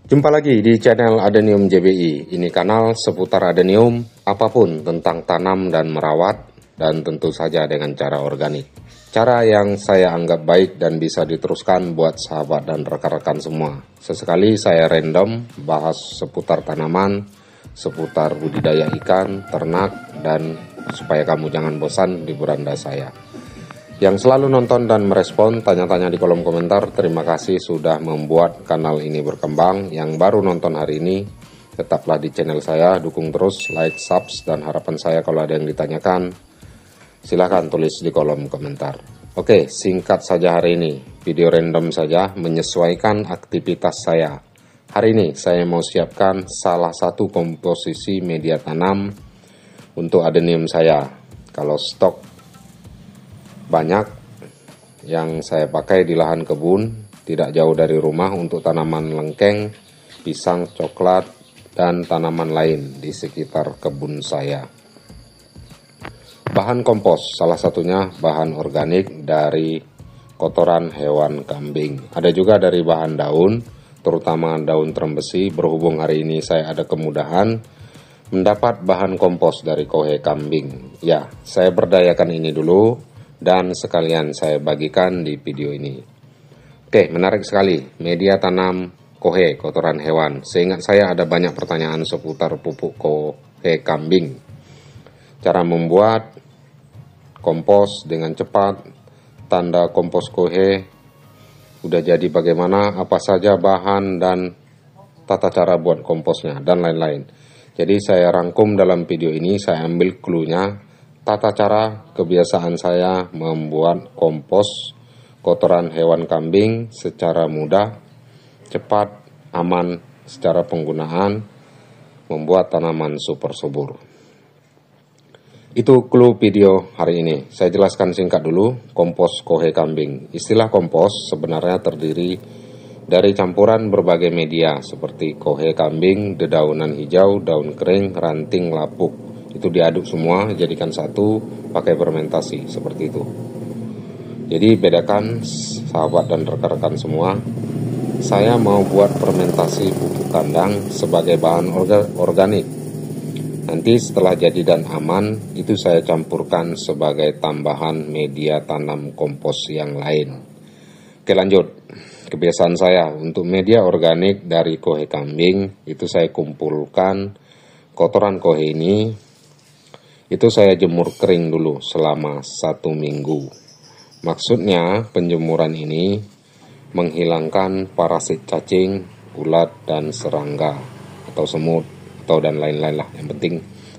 Jumpa lagi di channel Adenium JBI. Ini kanal seputar adenium, apapun tentang tanam dan merawat, dan tentu saja dengan cara organik. Cara yang saya anggap baik dan bisa diteruskan buat sahabat dan rekan-rekan semua. Sesekali saya random bahas seputar tanaman, seputar budidaya ikan, ternak, dan supaya kamu jangan bosan di beranda saya. Yang selalu nonton dan merespon tanya-tanya di kolom komentar, terima kasih sudah membuat kanal ini berkembang. Yang baru nonton hari ini, tetaplah di channel saya, dukung terus, like, subs, dan harapan saya kalau ada yang ditanyakan, silahkan tulis di kolom komentar. Oke, singkat saja hari ini, video random saja menyesuaikan aktivitas saya. Hari ini saya mau siapkan salah satu komposisi media tanam untuk adenium saya. Kalau stok banyak yang saya pakai di lahan kebun tidak jauh dari rumah untuk tanaman lengkeng, pisang, coklat, dan tanaman lain di sekitar kebun saya. Bahan kompos salah satunya bahan organik dari kotoran hewan kambing. Ada juga dari bahan daun, terutama daun terembesi. Berhubung hari ini saya ada kemudahan mendapat bahan kompos dari kohe kambing. Ya, saya berdayakan ini dulu dan sekalian saya bagikan di video ini. Oke, menarik sekali. Media tanam kohe, kotoran hewan. Seingat saya ada banyak pertanyaan seputar pupuk kohe kambing. Cara membuat kompos dengan cepat, tanda kompos kohe udah jadi bagaimana, apa saja bahan dan tata cara buat komposnya, dan lain-lain. Jadi saya rangkum dalam video ini, saya ambil clue-nya, tata cara kebiasaan saya membuat kompos kotoran hewan kambing secara mudah, cepat, aman secara penggunaan, membuat tanaman super subur. Itu clue video hari ini. Saya jelaskan singkat dulu, kompos kohe kambing. Istilah kompos sebenarnya terdiri dari campuran berbagai media seperti kohe kambing, dedaunan hijau, daun kering, ranting, lapuk. Itu diaduk semua, jadikan satu, pakai fermentasi, seperti itu. Jadi bedakan sahabat dan rekan-rekan semua, saya mau buat fermentasi pupuk kandang sebagai bahan organik. Nanti setelah jadi dan aman, itu saya campurkan sebagai tambahan media tanam kompos yang lain. Oke, lanjut. Kebiasaan saya untuk media organik dari kohe kambing, itu saya kumpulkan kotoran kohe ini, itu saya jemur kering dulu selama 1 minggu. Maksudnya penjemuran ini menghilangkan parasit cacing, ulat, dan serangga atau semut atau dan lain-lain lah. Yang penting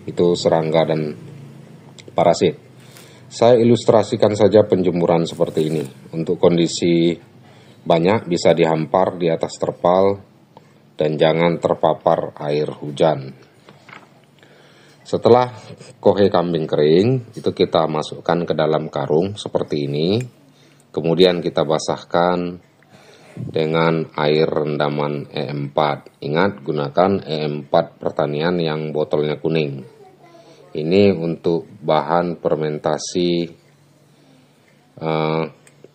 itu serangga dan parasit. Saya ilustrasikan saja penjemuran seperti ini. Untuk kondisi banyak bisa dihampar di atas terpal dan jangan terpapar air hujan. Setelah kohe kambing kering, itu kita masukkan ke dalam karung seperti ini. Kemudian kita basahkan dengan air rendaman E4. Ingat, gunakan E4 pertanian yang botolnya kuning. Ini untuk bahan fermentasi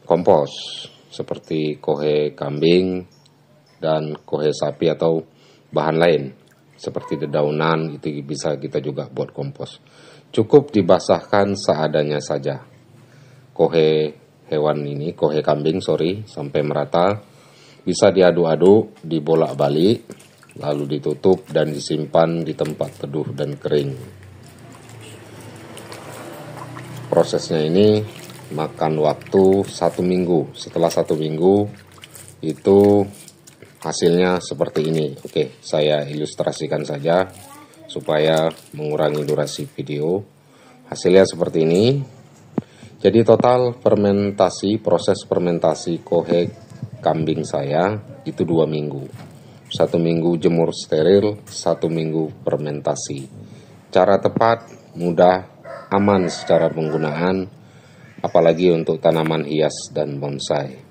kompos seperti kohe kambing dan kohe sapi atau bahan lain seperti dedaunan, itu bisa kita juga buat kompos. Cukup dibasahkan seadanya saja kohe hewan ini, kohe kambing sampai merata. Bisa diaduk-aduk, dibolak-balik, lalu ditutup dan disimpan di tempat teduh dan kering. Prosesnya ini makan waktu 1 minggu. Setelah 1 minggu itu hasilnya seperti ini. Oke, saya ilustrasikan saja supaya mengurangi durasi video. Hasilnya seperti ini. Jadi total proses fermentasi kohe kambing saya itu 2 minggu. 1 minggu jemur steril, 1 minggu fermentasi. Cara tepat, mudah, aman secara penggunaan, apalagi untuk tanaman hias dan bonsai.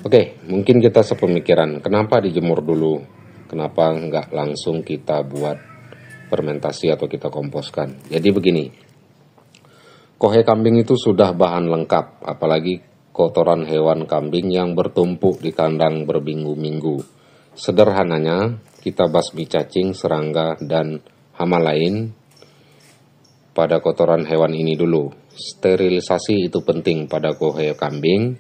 Oke, mungkin kita sepemikiran, kenapa dijemur dulu? Kenapa nggak langsung kita buat fermentasi atau kita komposkan? Jadi begini, kohe kambing itu sudah bahan lengkap, apalagi kotoran hewan kambing yang bertumpuk di kandang berminggu-minggu. Sederhananya, kita basmi cacing, serangga, dan hama lain pada kotoran hewan ini dulu. Sterilisasi itu penting pada kohe kambing.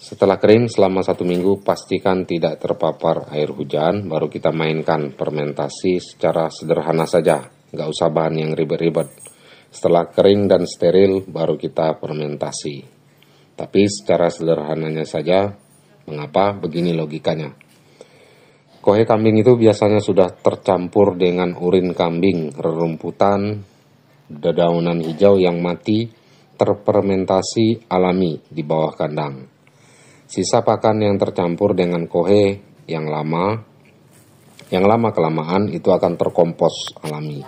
Setelah kering selama 1 minggu, pastikan tidak terpapar air hujan, baru kita mainkan fermentasi secara sederhana saja, nggak usah bahan yang ribet-ribet. Setelah kering dan steril, baru kita fermentasi. Tapi secara sederhananya saja, mengapa? Begini logikanya. Kohe kambing itu biasanya sudah tercampur dengan urin kambing, rerumputan, dedaunan hijau yang mati, terfermentasi alami di bawah kandang. Sisa pakan yang tercampur dengan kohe yang lama kelamaan itu akan terkompos alami.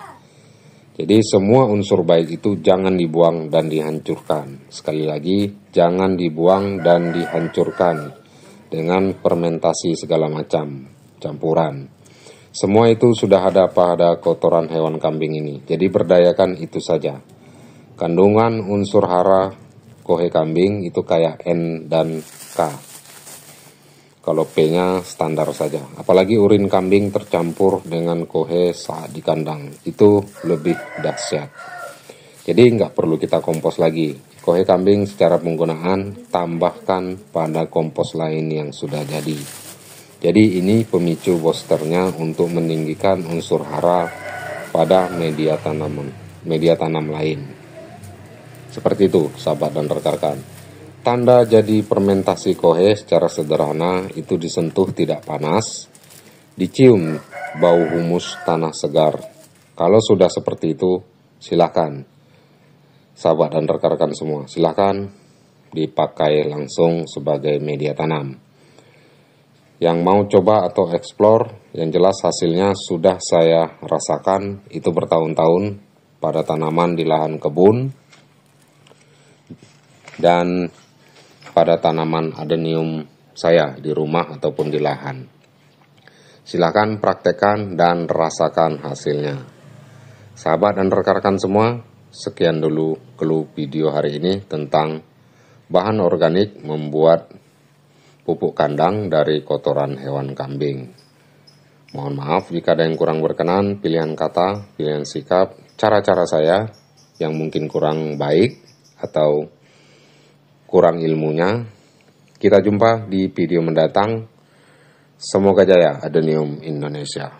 Jadi semua unsur baik itu jangan dibuang dan dihancurkan. Sekali lagi, jangan dibuang dan dihancurkan dengan fermentasi segala macam campuran. Semua itu sudah ada pada kotoran hewan kambing ini. Jadi berdayakan itu saja. Kandungan unsur hara kohe kambing itu kayak N dan K. Kalau P-nya standar saja. Apalagi urin kambing tercampur dengan kohe saat di kandang. Itu lebih dahsyat. Jadi nggak perlu kita kompos lagi. Kohe kambing secara penggunaan tambahkan pada kompos lain yang sudah jadi. Jadi ini pemicu boosternya untuk meninggikan unsur hara pada media tanam lain. Seperti itu, sahabat dan rekan-rekan. Tanda jadi fermentasi kohe secara sederhana itu disentuh tidak panas, dicium bau humus tanah segar. Kalau sudah seperti itu, silakan, sahabat dan rekan-rekan semua, silakan dipakai langsung sebagai media tanam. Yang mau coba atau explore, yang jelas hasilnya sudah saya rasakan itu bertahun-tahun pada tanaman di lahan kebun dan pada tanaman adenium saya di rumah ataupun di lahan. Silakan praktekkan dan rasakan hasilnya. Sahabat dan rekan-rekan semua, sekian dulu clue video hari ini tentang bahan organik membuat pupuk kandang dari kotoran hewan kambing. Mohon maaf jika ada yang kurang berkenan, pilihan kata, pilihan sikap, cara-cara saya yang mungkin kurang baik atau kurang ilmunya. Kita jumpa di video mendatang. Semoga jaya Adenium Indonesia.